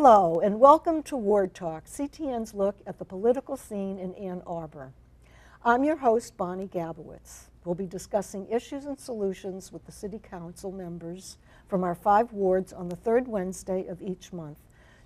Hello and welcome to Ward Talk, CTN's look at the political scene in Ann Arbor. I'm your host, Bonnie Gabowitz. We'll be discussing issues and solutions with the City Council members from our 5 wards on the 3rd Wednesday of each month.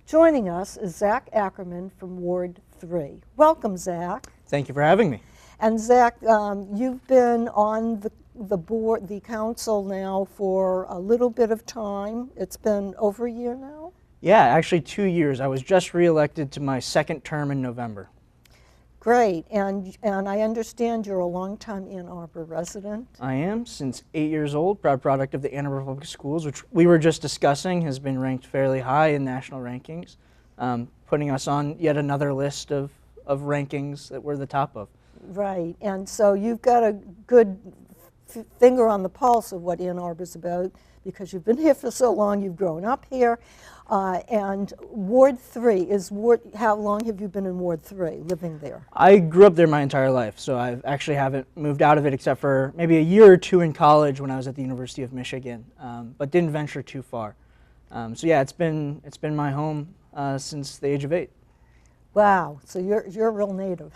Joining us is Zach Ackerman from Ward 3. Welcome, Zach. Thank you for having me. And Zach, you've been on the council now for a little bit of time. It's been over a year now? Yeah, actually 2 years. I was just reelected to my 2nd term in November. Great, and I understand you're a longtime Ann Arbor resident. I am, since 8 years old, proud product of the Ann Arbor Public Schools, which we were just discussing has been ranked fairly high in national rankings, putting us on yet another list of rankings that we're the top of. Right, and so you've got a good finger on the pulse of what Ann Arbor's about because you've been here for so long, you've grown up here. And Ward 3, how long have you been in Ward 3, living there? I grew up there my entire life, so I actually haven't moved out of it except for maybe a year or 2 in college when I was at the University of Michigan, but didn't venture too far. So yeah, it's been my home since the age of 8. Wow, so you're a real native.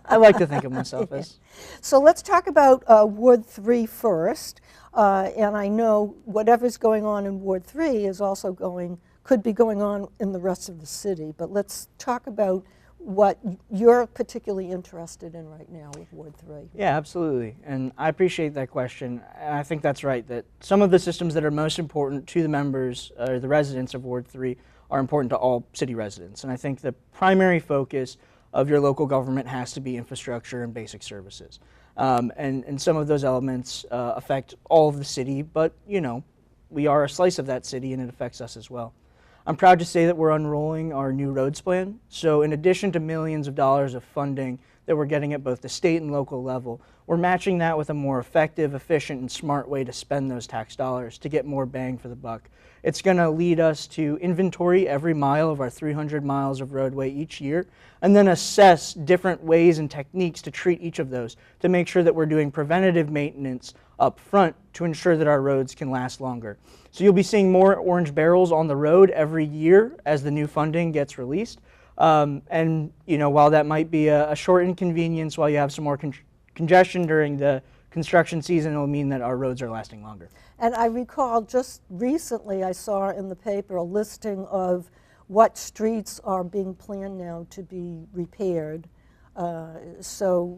I like to think of myself as. So let's talk about Ward 3 first. And I know whatever's going on in Ward 3 is also could be going on in the rest of the city. But let's talk about what you're particularly interested in right now with Ward 3. Yeah, absolutely. And I appreciate that question. And I think that's right, that some of the systems that are most important to the members, or the residents of Ward 3, are important to all city residents. And I think the primary focus of your local government has to be infrastructure and basic services. And some of those elements affect all of the city, but you know, we are a slice of that city and it affects us as well. I'm proud to say that we're unrolling our new roads plan. So in addition to millions of dollars of funding that we're getting at both the state and local level, we're matching that with a more effective, efficient, and smart way to spend those tax dollars to get more bang for the buck. It's going to lead us to inventory every mile of our 300 miles of roadway each year, and then assess different ways and techniques to treat each of those to make sure that we're doing preventative maintenance up front to ensure that our roads can last longer. So you'll be seeing more orange barrels on the road every year as the new funding gets released. And you know, while that might be a short inconvenience while you have some more congestion during the construction season, it'll mean that our roads are lasting longer. And I recall just recently I saw in the paper a listing of what streets are being planned now to be repaired. So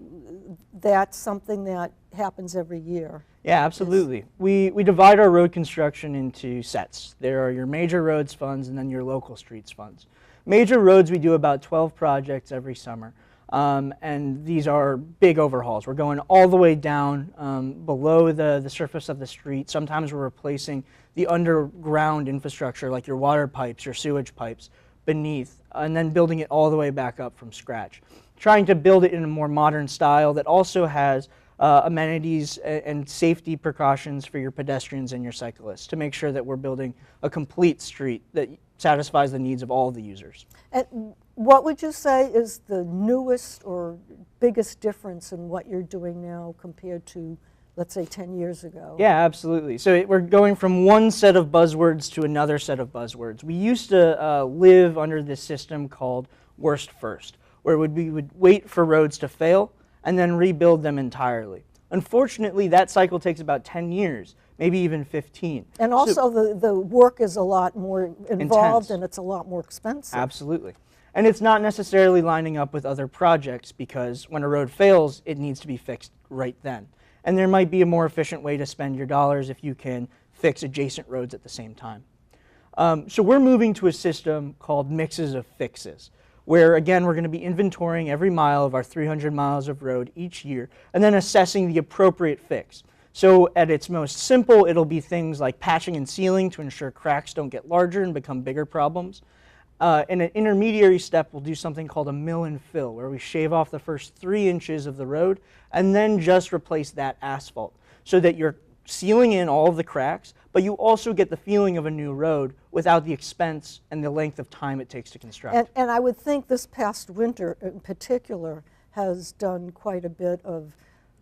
that's something that happens every year. Yeah, absolutely. We divide our road construction into sets. There are your major roads funds and then your local streets funds. Major roads, we do about 12 projects every summer. And these are big overhauls. We're going all the way down below the surface of the street. Sometimes we're replacing the underground infrastructure like your water pipes, your sewage pipes beneath, and then building it all the way back up from scratch. Trying to build it in a more modern style that also has amenities and safety precautions for your pedestrians and your cyclists to make sure that we're building a complete street that satisfies the needs of all the users. And what would you say is the newest or biggest difference in what you're doing now compared to, let's say, 10 years ago? Yeah, absolutely. So we're going from one set of buzzwords to another set of buzzwords. We used to live under this system called worst first, where we would wait for roads to fail and then rebuild them entirely. Unfortunately, that cycle takes about 10 years, maybe even 15. And also the work is a lot more involved intense. And it's a lot more expensive. Absolutely. And it's not necessarily lining up with other projects because when a road fails, it needs to be fixed right then. And there might be a more efficient way to spend your dollars if you can fix adjacent roads at the same time. So we're moving to a system called mixes of fixes, where again, we're going to be inventorying every mile of our 300 miles of road each year and then assessing the appropriate fix. So at its most simple, it'll be things like patching and sealing to ensure cracks don't get larger and become bigger problems. In an intermediary step, we'll do something called a mill and fill, where we shave off the first 3 inches of the road and then just replace that asphalt so that you're sealing in all of the cracks, but you also get the feeling of a new road without the expense and the length of time it takes to construct. And I would think this past winter in particular has done quite a bit of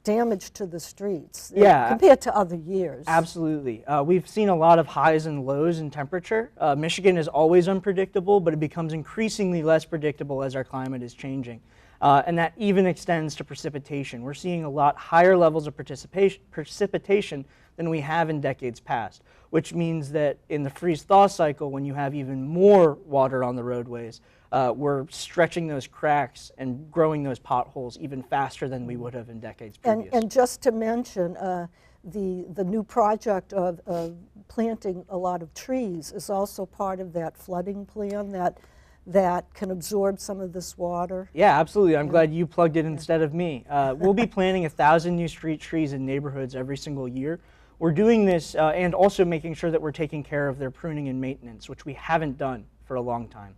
damage to the streets Yeah. compared to other years. Absolutely. We've seen a lot of highs and lows in temperature. Michigan is always unpredictable, but it becomes increasingly less predictable as our climate is changing. And that even extends to precipitation. We're seeing a lot higher levels of precipitation than we have in decades past, which means that in the freeze-thaw cycle, when you have even more water on the roadways, we're stretching those cracks and growing those potholes even faster than we would have in decades previous. And just to mention, the new project of planting a lot of trees is also part of that flooding plan that can absorb some of this water. Yeah, absolutely. I'm glad you plugged it instead of me. We'll be planting 1,000 new street trees in neighborhoods every single year. We're doing this and also making sure that we're taking care of their pruning and maintenance, which we haven't done for a long time.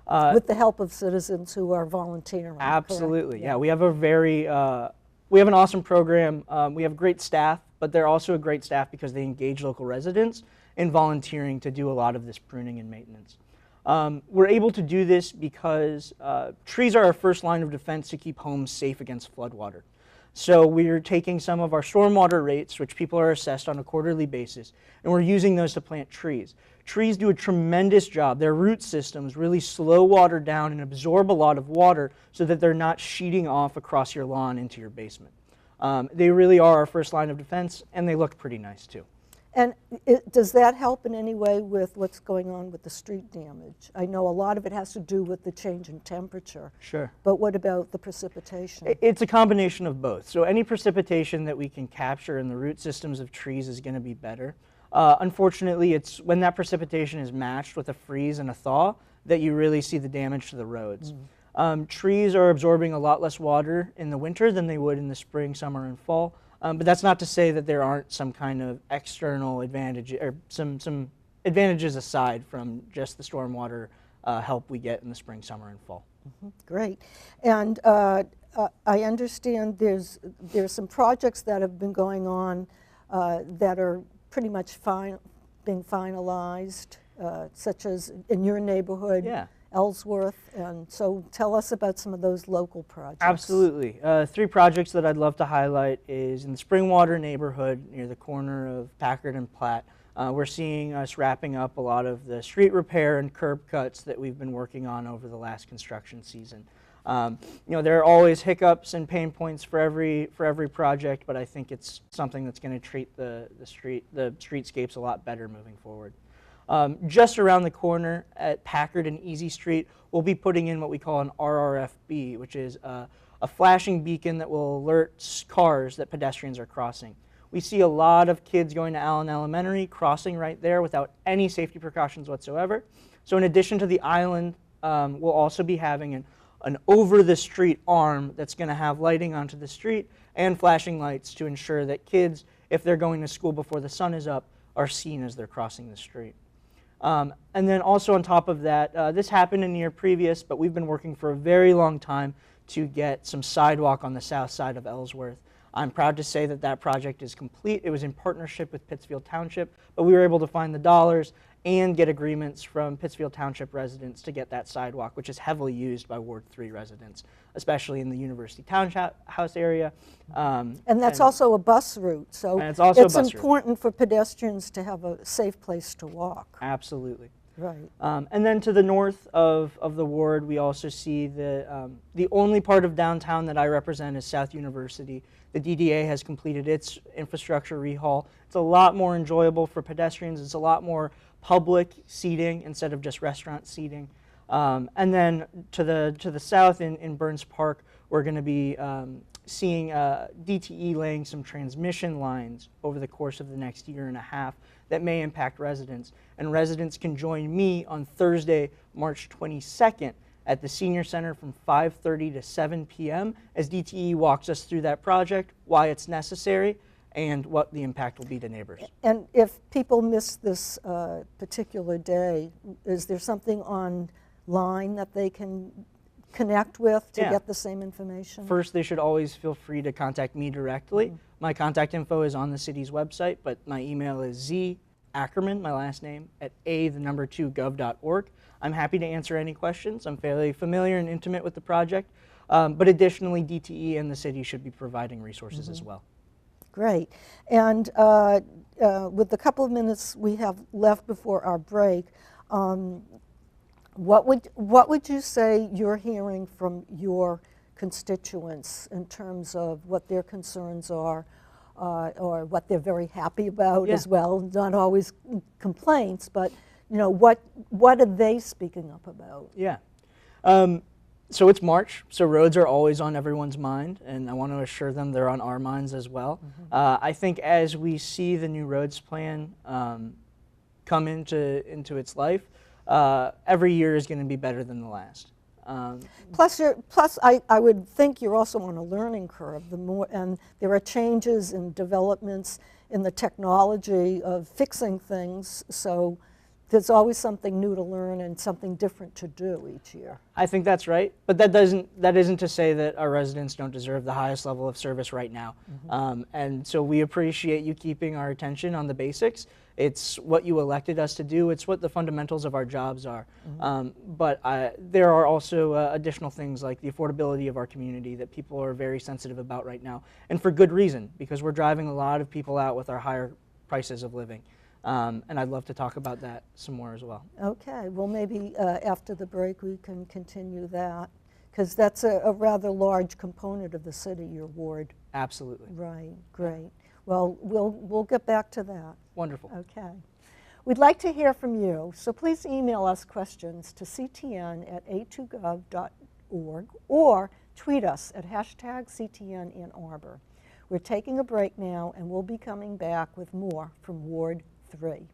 With the help of citizens who are volunteering. Absolutely, correct? yeah. We have we have an awesome program. We have great staff, but they're also a great staff because they engage local residents in volunteering to do a lot of this pruning and maintenance. We're able to do this because trees are our first line of defense to keep homes safe against floodwater. So we're taking some of our stormwater rates, which people are assessed on a quarterly basis, and we're using those to plant trees. Trees do a tremendous job. Their root systems really slow water down and absorb a lot of water so that they're not sheeting off across your lawn into your basement. They really are our first line of defense, and they look pretty nice too. And does that help in any way with what's going on with the street damage? I know a lot of it has to do with the change in temperature. Sure. But what about the precipitation? It's a combination of both. So any precipitation that we can capture in the root systems of trees is going to be better. Unfortunately, it's when that precipitation is matched with a freeze and a thaw that you really see the damage to the roads. Trees are absorbing a lot less water in the winter than they would in the spring, summer, and fall. But that's not to say that there aren't some kind of external advantage or some advantages aside from just the stormwater help we get in the spring, summer, and fall. Great. And I understand there's some projects that have been going on that are pretty much being finalized, such as in your neighborhood. Yeah. Ellsworth, and so tell us about some of those local projects. Absolutely. 3 projects that I'd love to highlight is in the Springwater neighborhood near the corner of Packard and Platt. We're seeing us wrapping up a lot of the street repair and curb cuts that we've been working on over the last construction season. There are always hiccups and pain points for every project, but I think it's something that's going to treat the streetscapes a lot better moving forward. Just around the corner at Packard and Easy Street, we'll be putting in what we call an RRFB, which is a flashing beacon that will alert cars that pedestrians are crossing. We see a lot of kids going to Allen Elementary crossing right there without any safety precautions whatsoever. So in addition to the island, we'll also be having an over-the-street arm that's going to have lighting onto the street and flashing lights to ensure that kids, if they're going to school before the sun is up, are seen as they're crossing the street. And then also on top of that, this happened in the year previous, but we've been working for a very long time to get some sidewalk on the south side of Ellsworth. I'm proud to say that that project is complete. It was in partnership with Pittsfield Township, but we were able to find the dollars and get agreements from Pittsfield Township residents to get that sidewalk, which is heavily used by Ward 3 residents, especially in the University Townhouse area. And that's also a bus route, so it's important for pedestrians to have a safe place to walk. Absolutely. Right. And then to the north of the ward, we also see the only part of downtown that I represent is South University. The DDA has completed its infrastructure rehaul. It's a lot more enjoyable for pedestrians. It's a lot more public seating instead of just restaurant seating. And then to the south in Burns Park, we're going to be seeing DTE laying some transmission lines over the course of the next year and a half that may impact residents. And residents can join me on Thursday, March 22nd at the Senior Center from 5:30 to 7 p.m. as DTE walks us through that project, why it's necessary, and what the impact will be to neighbors. And if people miss this particular day, is there something online that they can connect with to get the same information? First, they should always feel free to contact me directly. My contact info is on the city's website, but my email is Ackerman, my last name, at a2gov.org. I'm happy to answer any questions. I'm fairly familiar and intimate with the project. But additionally, DTE and the city should be providing resources as well. Great. And with the couple of minutes we have left before our break, what would you say you're hearing from your constituents in terms of what their concerns are, or what they're very happy about as well? Not always complaints, but what are they speaking up about? Yeah. So it's March, so roads are always on everyone's mind, and I want to assure them they're on our minds as well. I think as we see the new roads plan come into its life, every year is going to be better than the last. Plus, I would think you're also on a learning curve. And there are changes and developments in the technology of fixing things, so there's always something new to learn and something different to do each year. I think that's right, but that isn't to say that our residents don't deserve the highest level of service right now. And so we appreciate you keeping our attention on the basics. It's what you elected us to do. It's what the fundamentals of our jobs are. But there are also additional things like the affordability of our community that people are very sensitive about right now, and for good reason, because we're driving a lot of people out with our higher prices of living. And I'd love to talk about that some more as well. Okay, well maybe after the break we can continue that, because that's a rather large component of the city, your ward. Absolutely. Right, great. Well, we'll get back to that. Wonderful. Okay. We'd like to hear from you, so please email us questions to ctn@a2gov.org or tweet us at #CTNAnnArbor. We're taking a break now, and we'll be coming back with more from Ward 3.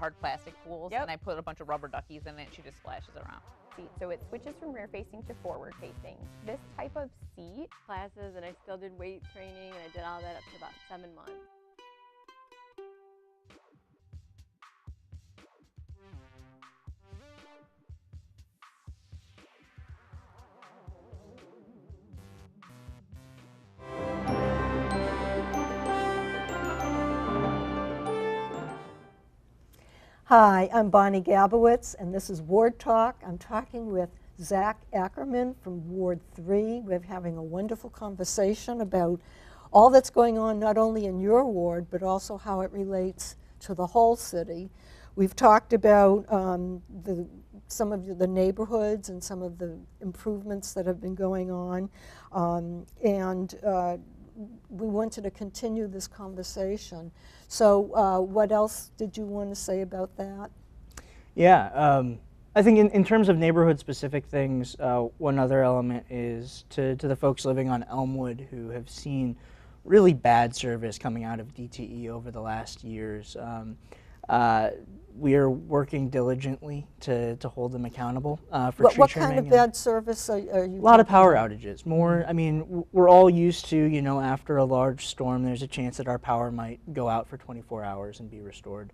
Hard plastic pools, and I put a bunch of rubber duckies in it. She just splashes around. Seat. So it switches from rear facing to forward facing. This type of seat, classes, and I still did weight training, and I did all that up to about 7 months. Hi, I'm Bonnie Gabowitz, and this is Ward Talk. I'm talking with Zach Ackerman from Ward 3. We're having a wonderful conversation about all that's going on not only in your ward, but also how it relates to the whole city. We've talked about some of the neighborhoods and some of the improvements that have been going on, and we wanted to continue this conversation. So what else did you want to say about that? Yeah, I think in terms of neighborhood-specific things, one other element is to the folks living on Elmwood who have seen really bad service coming out of DTE over the last years. We are working diligently to hold them accountable for tree What trimming. kind of bad service are you A lot of talking power about? outages. More, I mean, we're all used to, after a large storm, there's a chance that our power might go out for 24 hours and be restored.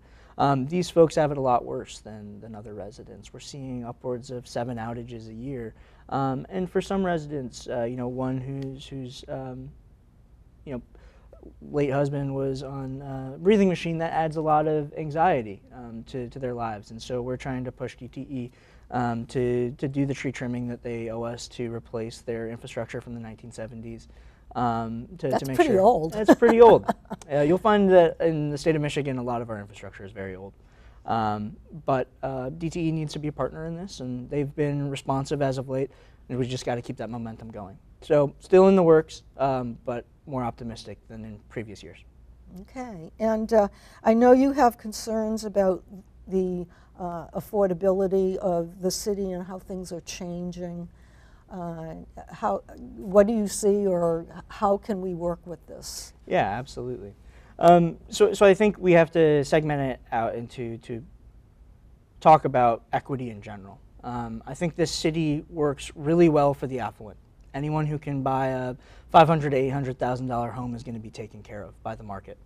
These folks have it a lot worse than other residents. We're seeing upwards of 7 outages a year. And for some residents, one who's late husband was on a breathing machine, that adds a lot of anxiety to their lives. And so we're trying to push DTE to do the tree trimming that they owe us to replace their infrastructure from the 1970s. That's to make pretty sure. old. That's pretty old. You'll find that in the state of Michigan, a lot of our infrastructure is very old. But DTE needs to be a partner in this, and they've been responsive as of late, and we just got to keep that momentum going. So still in the works, but more optimistic than in previous years. Okay, and I know you have concerns about the affordability of the city and how things are changing. What do you see, or how can we work with this? Yeah, absolutely. So I think we have to segment it out into to talk about equity in general. I think this city works really well for the affluent. Anyone who can buy a $500,000 to $800,000 home is going to be taken care of by the market.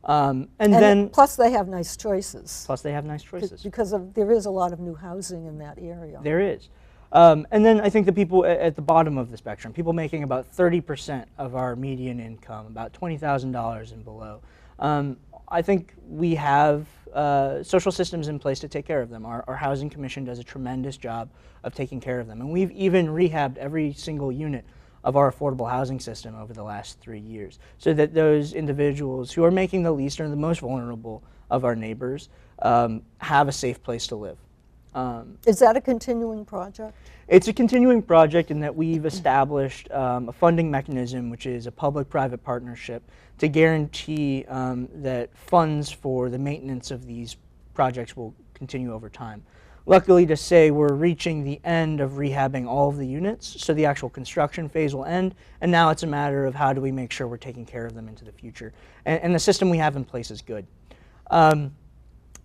And then plus they have nice choices. Plus they have nice choices. Because there is a lot of new housing in that area. There is. And then I think the people at the bottom of the spectrum, people making about 30% of our median income, about $20,000 and below, I think we have social systems in place to take care of them. Our Housing Commission does a tremendous job of taking care of them. And we've even rehabbed every single unit of our affordable housing system over the last 3 years, so that those individuals who are making the least or the most vulnerable of our neighbors have a safe place to live. Is that a continuing project? It's a continuing project in that we've established a funding mechanism, which is a public-private partnership, to guarantee that funds for the maintenance of these projects will continue over time. Luckily to say, we're reaching the end of rehabbing all of the units, so the actual construction phase will end, and now it's a matter of how do we make sure we're taking care of them into the future. And the system we have in place is good. In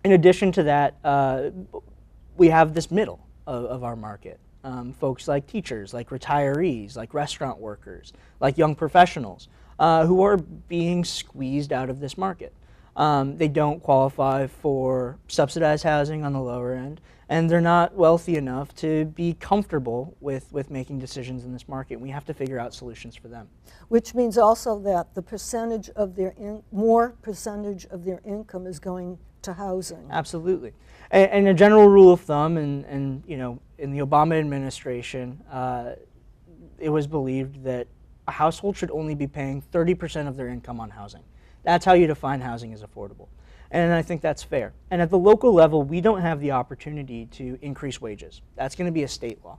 addition to that, we have this middle of our market. Folks like teachers, like retirees, like restaurant workers, like young professionals who are being squeezed out of this market. They don't qualify for subsidized housing on the lower end, and they're not wealthy enough to be comfortable with making decisions in this market. We have to figure out solutions for them. Which means also that the percentage of more percentage of their income is going to housing. Absolutely. And a general rule of thumb, and you know, in the Obama administration, it was believed that a household should only be paying 30% of their income on housing. That's how you define housing as affordable. And I think that's fair. And at the local level, we don't have the opportunity to increase wages. That's going to be a state law.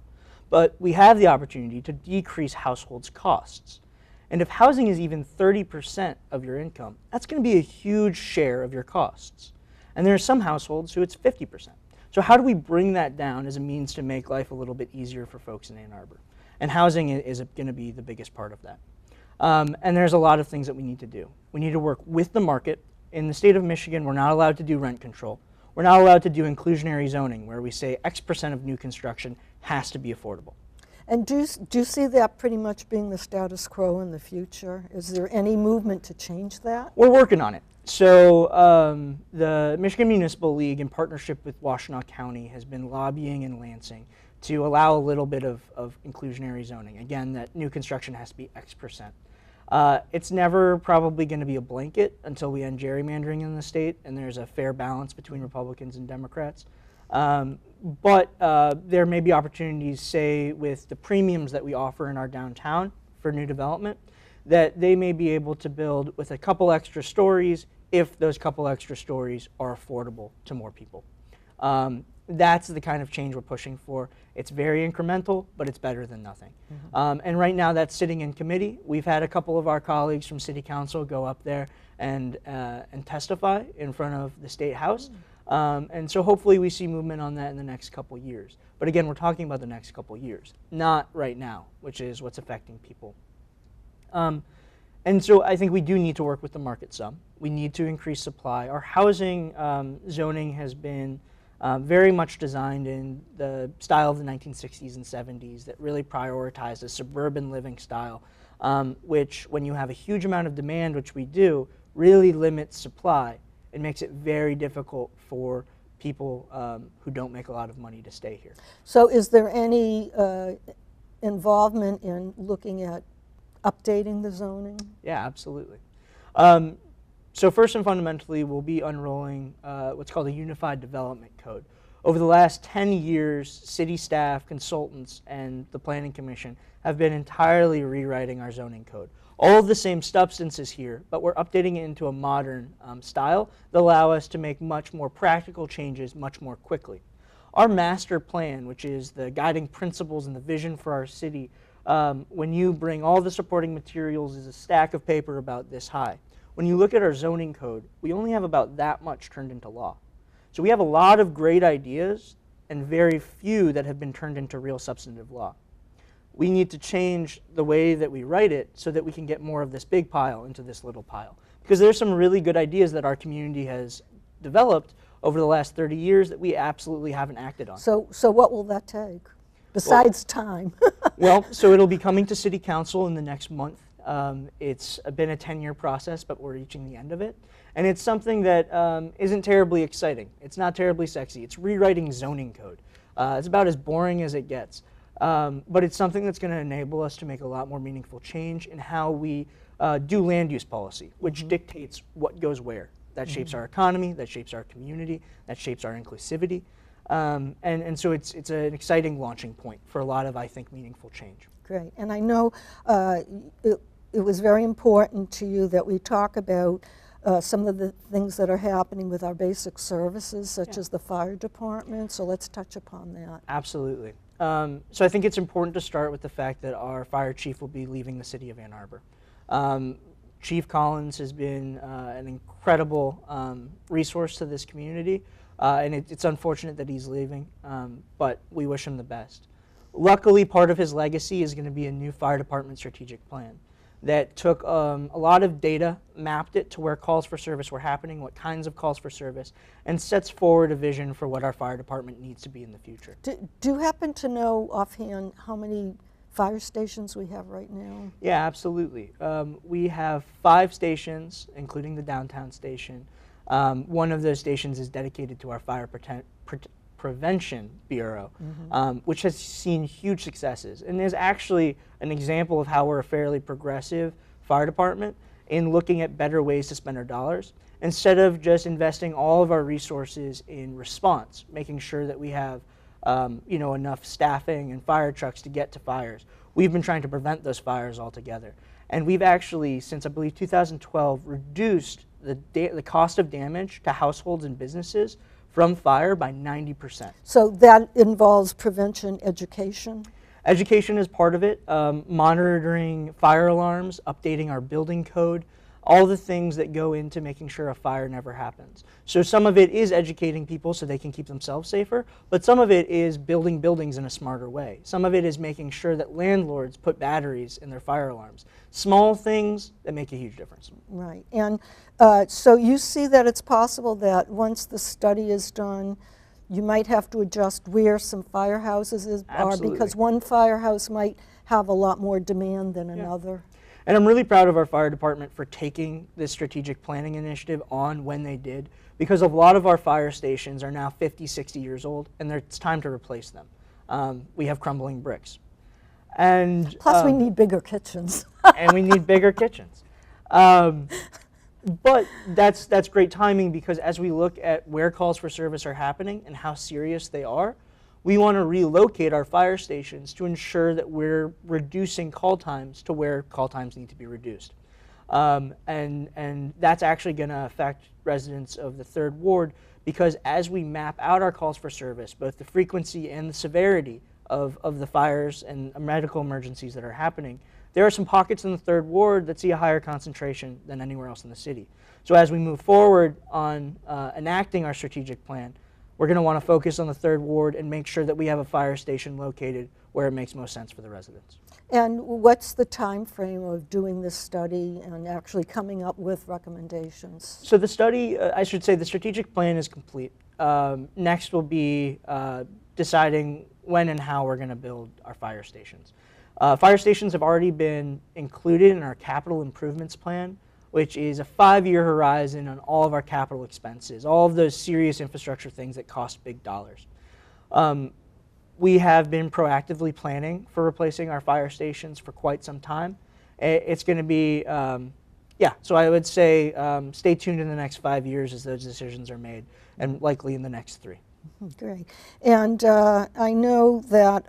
But we have the opportunity to decrease households' costs. And if housing is even 30% of your income, that's going to be a huge share of your costs. And there are some households who it's 50%. So how do we bring that down as a means to make life a little bit easier for folks in Ann Arbor? And housing is going to be the biggest part of that. And there's a lot of things that we need to do. We need to work with the market. In the state of Michigan, we're not allowed to do rent control. We're not allowed to do inclusionary zoning, where we say X% of new construction has to be affordable. And do you see that pretty much being the status quo in the future? Is there any movement to change that? We're working on it. So the Michigan Municipal League, in partnership with Washtenaw County, has been lobbying in Lansing to allow a little bit of inclusionary zoning. Again, that new construction has to be X%. It's never probably going to be a blanket until we end gerrymandering in the state and there's a fair balance between Republicans and Democrats. But there may be opportunities, say, with the premiums that we offer in our downtown for new development, that they may be able to build with a couple extra stories if those couple extra stories are affordable to more people. That's the kind of change we're pushing for. It's very incremental, but it's better than nothing. And right now that's sitting in committee. We've had a couple of our colleagues from City Council go up there and testify in front of the State House. And so hopefully we see movement on that in the next couple years. But again, we're talking about the next couple years, not right now, which is what's affecting people. And so I think we do need to work with the market some. We need to increase supply. Our housing zoning has been very much designed in the style of the 1960s and 70s that really prioritized a suburban living style, which when you have a huge amount of demand, which we do, really limits supply. It makes it very difficult for people who don't make a lot of money to stay here. So is there any involvement in looking at updating the zoning? Yeah, absolutely. So first and fundamentally, we'll be unrolling what's called a Unified Development Code. Over the last 10 years, city staff, consultants, and the Planning Commission have been entirely rewriting our zoning code. All of the same substances here, but we're updating it into a modern style that allow us to make much more practical changes much more quickly. Our master plan, which is the guiding principles and the vision for our city, when you bring all the supporting materials, is a stack of paper about this high. When you look at our zoning code, we only have about that much turned into law. So we have a lot of great ideas and very few that have been turned into real substantive law. we need to change the way that we write it so that we can get more of this big pile into this little pile. Because there's some really good ideas that our community has developed over the last 30 years that we absolutely haven't acted on. So what will that take, besides time? Well, so it'll be coming to City Council in the next month. It's been a 10-year process, but we're reaching the end of it. And it's something that isn't terribly exciting. It's not terribly sexy. It's rewriting zoning code. It's about as boring as it gets. But it's something that's going to enable us to make a lot more meaningful change in how we do land use policy, which dictates what goes where. That shapes our economy, that shapes our community, that shapes our inclusivity. And so it's an exciting launching point for a lot of, I think, meaningful change. Great. And I know it was very important to you that we talk about some of the things that are happening with our basic services, such as the fire department. So let's touch upon that. Absolutely. So I think it's important to start with the fact that our fire chief will be leaving the city of Ann Arbor. Chief Collins has been an incredible resource to this community, and it's unfortunate that he's leaving, but we wish him the best. Luckily, part of his legacy is going to be a new fire department strategic plan that took a lot of data, mapped it to where calls for service were happening, what kinds of calls for service, and sets forward a vision for what our fire department needs to be in the future. Do you happen to know offhand how many fire stations we have right now? Yeah, absolutely. We have 5 stations, including the downtown station. One of those stations is dedicated to our fire prevention bureau, which has seen huge successes, and is actually an example of how we're a fairly progressive fire department in looking at better ways to spend our dollars instead of just investing all of our resources in response, making sure that we have enough staffing and fire trucks to get to fires. We've been trying to prevent those fires altogether, and we've actually, since I believe 2012, reduced the cost of damage to households and businesses from fire by 90%. So that involves prevention education? Education is part of it, monitoring fire alarms, updating our building code, all the things that go into making sure a fire never happens. So some of it is educating people so they can keep themselves safer, but some of it is building buildings in a smarter way. Some of it is making sure that landlords put batteries in their fire alarms. Small things that make a huge difference. Right. And so you see that it's possible that once the study is done, you might have to adjust where some firehouses are, because one firehouse might have a lot more demand than another. And I'm really proud of our fire department for taking this strategic planning initiative on when they did, because a lot of our fire stations are now 50, 60 years old, and it's time to replace them. We have crumbling bricks. And plus we need bigger kitchens. And we need bigger kitchens. But that's great timing, because as we look at where calls for service are happening and how serious they are, we want to relocate our fire stations to ensure that we're reducing call times to where call times need to be reduced. And that's actually going to affect residents of the 3rd Ward, because as we map out our calls for service, both the frequency and the severity of the fires and medical emergencies that are happening, there are some pockets in the 3rd Ward that see a higher concentration than anywhere else in the city. So as we move forward on enacting our strategic plan, we're going to want to focus on the 3rd Ward and make sure that we have a fire station located where it makes most sense for the residents. And what's the time frame of doing this study and actually coming up with recommendations? So the study, I should say the strategic plan is complete. Next will be deciding when and how we're going to build our fire stations. Fire stations have already been included in our capital improvements plan, which is a 5-year horizon on all of our capital expenses, all of those serious infrastructure things that cost big dollars. We have been proactively planning for replacing our fire stations for quite some time. It's going to be, so I would say stay tuned in the next 5 years as those decisions are made, and likely in the next 3. Great. And I know that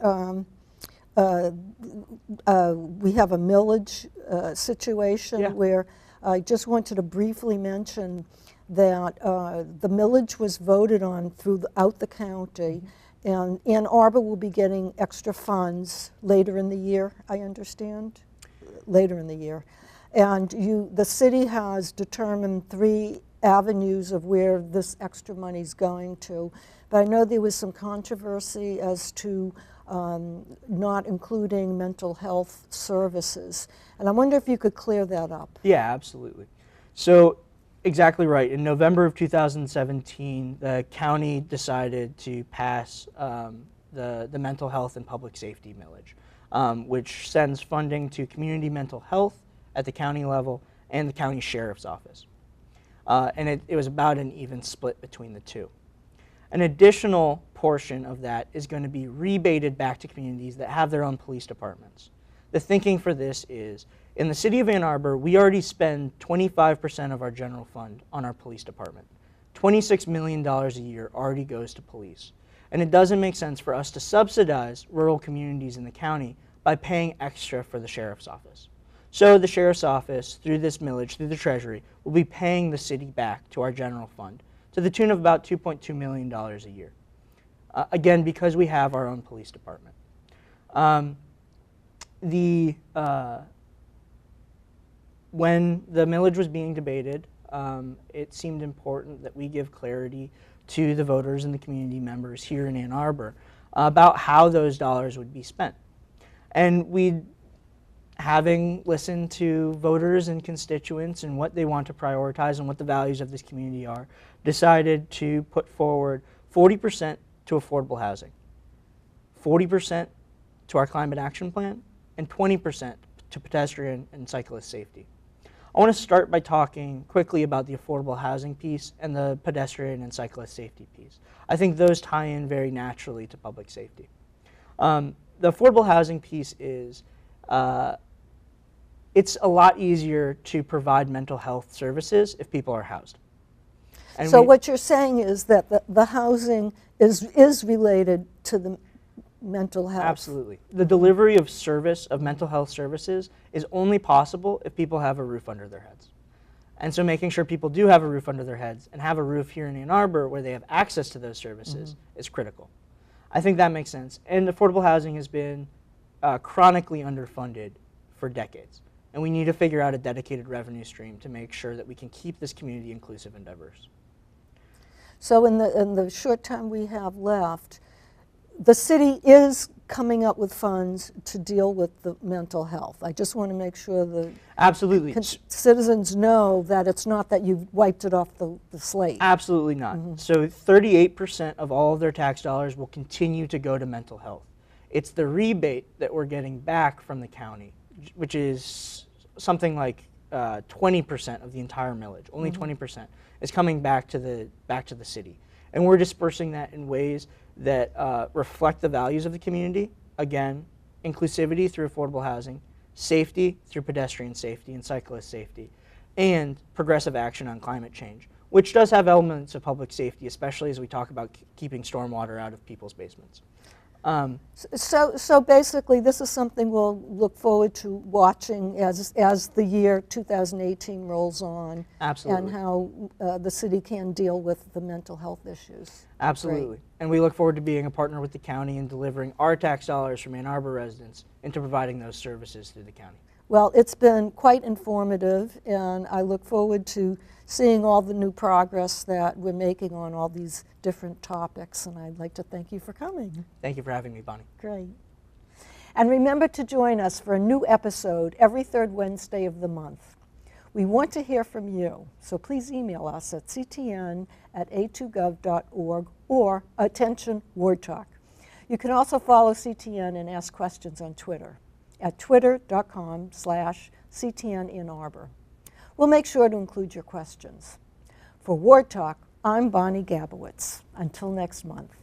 we have a millage situation where I just wanted to briefly mention that the millage was voted on throughout the county, and Ann Arbor will be getting extra funds later in the year, I understand, later in the year. And the city has determined 3 avenues of where this extra money is going to. But I know there was some controversy as to not including mental health services. And I wonder if you could clear that up. Yeah, absolutely. So exactly right. In November of 2017, the county decided to pass the mental health and public safety millage, which sends funding to community mental health at the county level and the county sheriff's office. And it was about an even split between the two. An additional portion of that is going to be rebated back to communities that have their own police departments. The thinking for this is, in the city of Ann Arbor, we already spend 25% of our general fund on our police department. $26 million a year already goes to police. And it doesn't make sense for us to subsidize rural communities in the county by paying extra for the sheriff's office. So the sheriff's office, through this millage, through the treasury, will be paying the city back to our general fund to the tune of about $2.2 million a year. Again, because we have our own police department. When the millage was being debated, it seemed important that we give clarity to the voters and the community members here in Ann Arbor about how those dollars would be spent. And having listened to voters and constituents and what they want to prioritize and what the values of this community are, decided to put forward 40% to affordable housing, 40% to our climate action plan, and 20% to pedestrian and cyclist safety. I want to start by talking quickly about the affordable housing piece and the pedestrian and cyclist safety piece. I think those tie in very naturally to public safety. The affordable housing piece is, it's a lot easier to provide mental health services if people are housed. And So what you're saying is that the housing is related to the mental health. Absolutely. The delivery of service, of mental health services, is only possible if people have a roof under their heads. And so making sure people do have a roof under their heads and have a roof here in Ann Arbor where they have access to those services is critical. I think that makes sense. And affordable housing has been chronically underfunded for decades. And we need to figure out a dedicated revenue stream to make sure that we can keep this community inclusive and diverse. So in the short time we have left, the city is coming up with funds to deal with the mental health. I just want to make sure the Absolutely. citizens know that it's not that you've wiped it off the slate. Absolutely not. So 38% of all of their tax dollars will continue to go to mental health. It's the rebate that we're getting back from the county, which is something like 20% of the entire millage. Only 20% is coming back to the city, and we're dispersing that in ways that reflect the values of the community. Again, inclusivity through affordable housing, safety through pedestrian safety and cyclist safety, and progressive action on climate change, which does have elements of public safety, especially as we talk about keeping stormwater out of people's basements. So basically, this is something we'll look forward to watching as the year 2018 rolls on. Absolutely. And how the city can deal with the mental health issues. Absolutely. Great. And we look forward to being a partner with the county and delivering our tax dollars from Ann Arbor residents into providing those services through the county. Well, it's been quite informative, and I look forward to seeing all the new progress that we're making on all these different topics, and I'd like to thank you for coming. Thank you for having me, Bonnie. Great. And remember to join us for a new episode every third Wednesday of the month. We want to hear from you, so please email us at ctn@a2gov.org or attention Word Talk. You can also follow CTN and ask questions on Twitter at twitter.com/CTN Ann Arbor. We'll make sure to include your questions. For Ward Talk, I'm Bonnie Gabowitz. Until next month.